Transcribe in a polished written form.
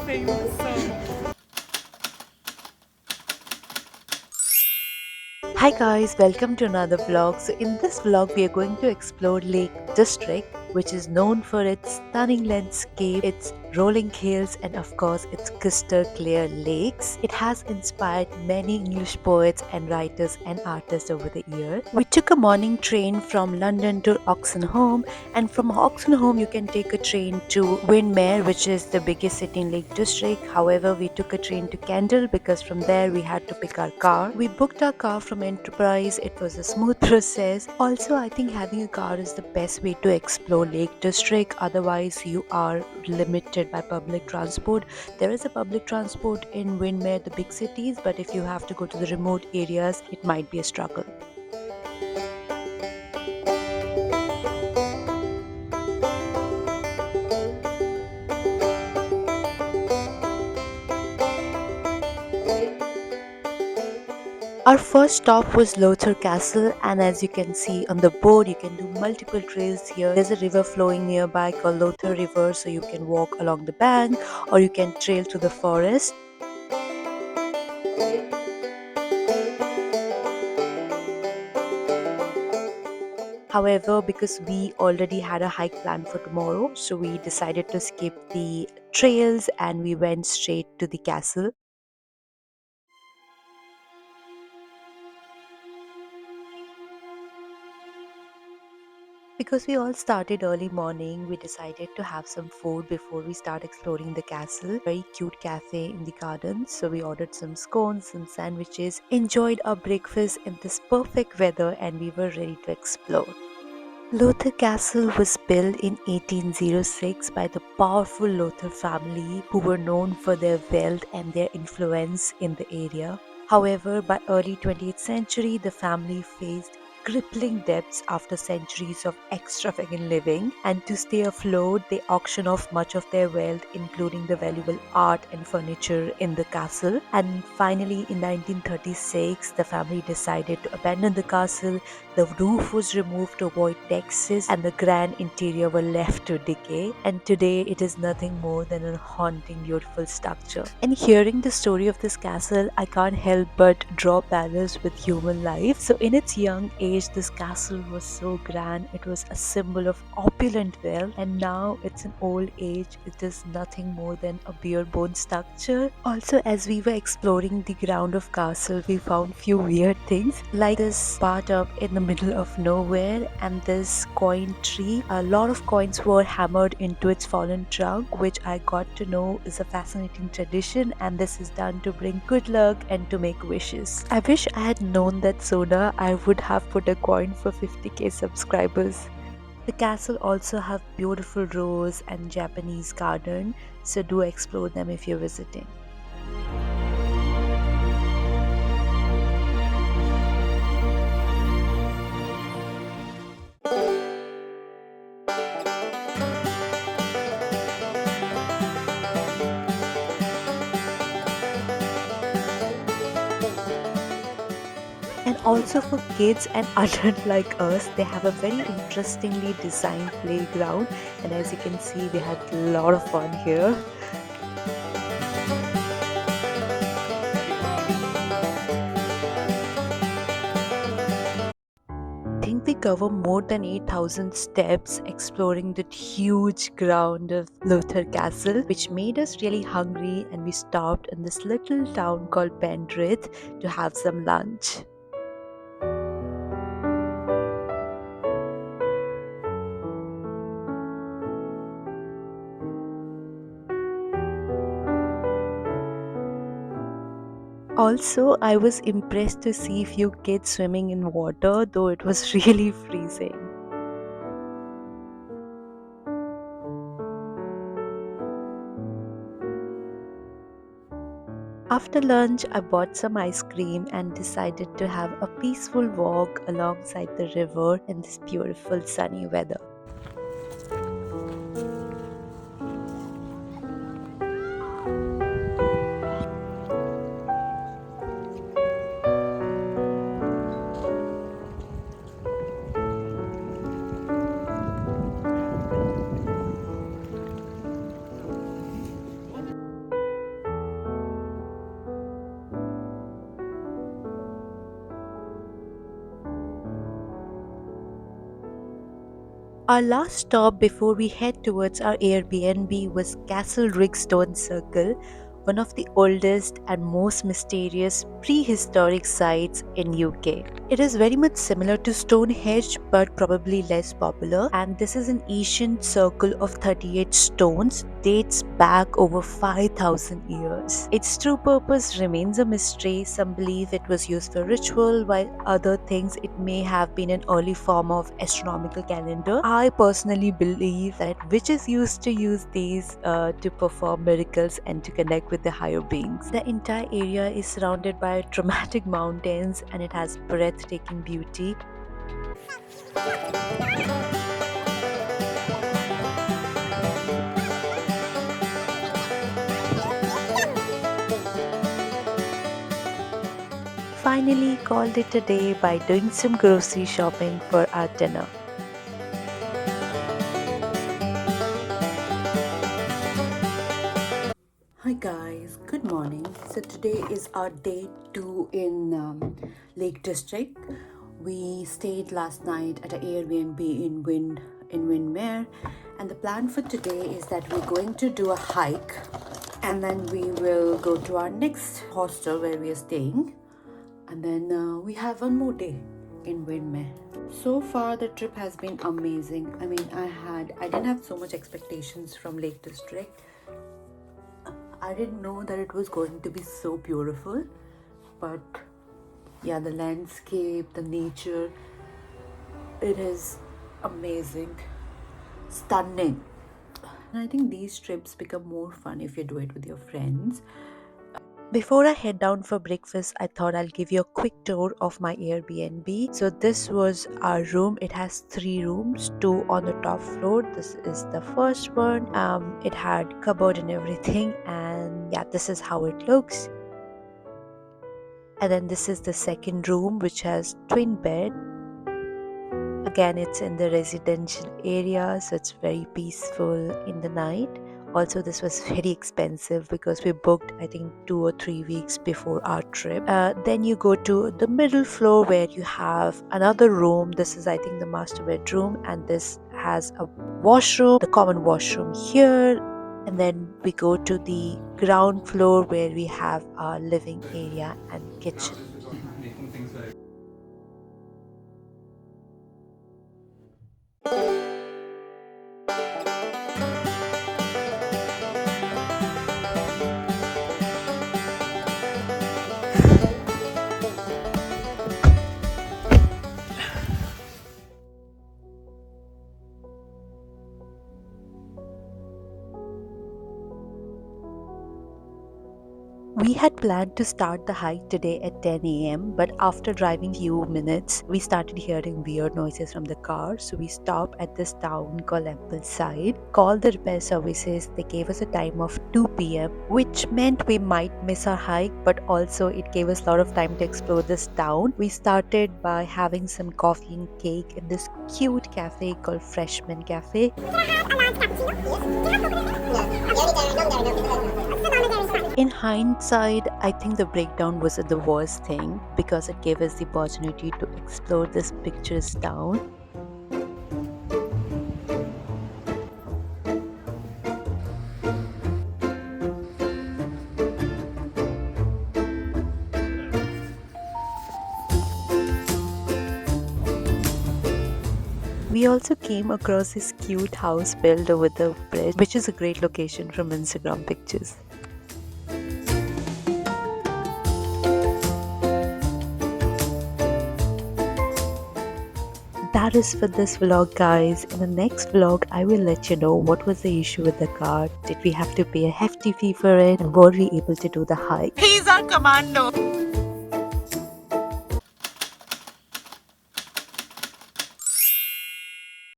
famous. So Hi guys, welcome to another vlog. So in this vlog we are going to explore Lake District, which is known for its stunning landscape, its rolling hills, and of course its crystal clear lakes. It has inspired many English poets and writers and artists over the years. We took a morning train from London to Oxenholme, and from Oxenholme you can take a train to Windermere, which is the biggest city in Lake District. However, we took a train to Kendal because from there we had to pick our car. We booked our car from Enterprise. It was a smooth process. Also, I think having a car is the best way to explore Lake District. Otherwise, you are limited by public transport. There is a public transport in Windermere, the big cities, but if you have to go to the remote areas, it might be a struggle. Our first stop was Lowther Castle, and as you can see on the board, you can do multiple trails here. There's a river flowing nearby called Lowther River, so you can walk along the bank or you can trail through the forest. However, because we already had a hike planned for tomorrow, so we decided to skip the trails and we went straight to the castle. Because we all started early morning, we decided to have some food before we start exploring the castle. Very cute cafe in the gardens. So we ordered some scones, some sandwiches, enjoyed our breakfast in this perfect weather, and we were ready to explore. Lowther Castle was built in 1806 by the powerful Lowther family who were known for their wealth and their influence in the area. However, by early 20th century, the family faced crippling debts after centuries of extravagant living, and to stay afloat, they auctioned off much of their wealth, including the valuable art and furniture in the castle. And finally, in 1936, the family decided to abandon the castle. The roof was removed to avoid taxes, and the grand interior were left to decay. And today, it is nothing more than a haunting, beautiful structure. And hearing the story of this castle, I can't help but draw parallels with human life. So, in its young age, this castle was so grand. It was a symbol of opulent wealth, and now it's an old age. It is nothing more than a bare bone structure. Also, as we were exploring the ground of castle, we found few weird things like this part up in the middle of nowhere and this coin tree. A lot of coins were hammered into its fallen trunk, which I got to know is a fascinating tradition, and this is done to bring good luck and to make wishes. I wish I had known that sooner. I would have put a coin for 50k subscribers. The castle also have beautiful rose and Japanese garden, so do explore them if you're visiting. And also for kids and adults like us, they have a very interestingly designed playground, and as you can see, we had a lot of fun here. I think we cover more than 8,000 steps exploring that huge ground of Lowther Castle, which made us really hungry, and we stopped in this little town called Penrith to have some lunch. Also, I was impressed to see few kids swimming in water, though it was really freezing. After lunch, I bought some ice cream and decided to have a peaceful walk alongside the river in this beautiful sunny weather. Our last stop before we head towards our Airbnb was Castlerigg Stone Circle, one of the oldest and most mysterious prehistoric sites in UK. It is very much similar to Stonehenge but probably less popular, and this is an ancient circle of 38 stones, dates back over 5,000 years. Its true purpose remains a mystery. Some believe it was used for ritual, while other thinks it may have been an early form of astronomical calendar. I personally believe that witches used to use these to perform miracles and to connect with the higher beings. The entire area is surrounded by dramatic mountains and it has breathtaking beauty. Finally called it a day by doing some grocery shopping for our dinner. Hi guys, good morning. So today is our day 2 in Lake District. We stayed last night at an Airbnb in Windmere, and the plan for today is that we're going to do a hike, and then we will go to our next hostel where we are staying, and then we have one more day in Windmere. So far the trip has been amazing. I mean, I didn't have so much expectations from Lake District. I didn't know that it was going to be so beautiful, but yeah, the landscape, the nature, it is amazing, stunning. And I think these trips become more fun if you do it with your friends. Before I head down for breakfast, I thought I'll give you a quick tour of my Airbnb. So this was our room. It has 3 rooms, 2 on the top floor. This is the first one. It had cupboard and everything, and yeah, this is how it looks. And then this is the second room, which has twin bed. Again, it's in the residential area, so it's very peaceful in the night. Also, this was very expensive because we booked, I think, 2 or 3 weeks before our trip. Then you go to the middle floor where you have another room. This is, I think, the master bedroom, and this has a washroom, the common washroom here. And then we go to the ground floor where we have our living area and kitchen. We had planned to start the hike today at 10 a.m., but after driving few minutes, we started hearing weird noises from the car. So we stopped at this town called Ambleside, called the repair services. They gave us a time of 2 p.m., which meant we might miss our hike, but also it gave us a lot of time to explore this town. We started by having some coffee and cake in this cute cafe called Freshman Cafe. In hindsight, I think the breakdown wasn't the worst thing because it gave us the opportunity to explore this picturesque town. We also came across this cute house built over the bridge, which is a great location from Instagram pictures. That is for this vlog, guys. In the next vlog, I will let you know what was the issue with the car. Did we have to pay a hefty fee for it? And were we able to do the hike? He's our commando.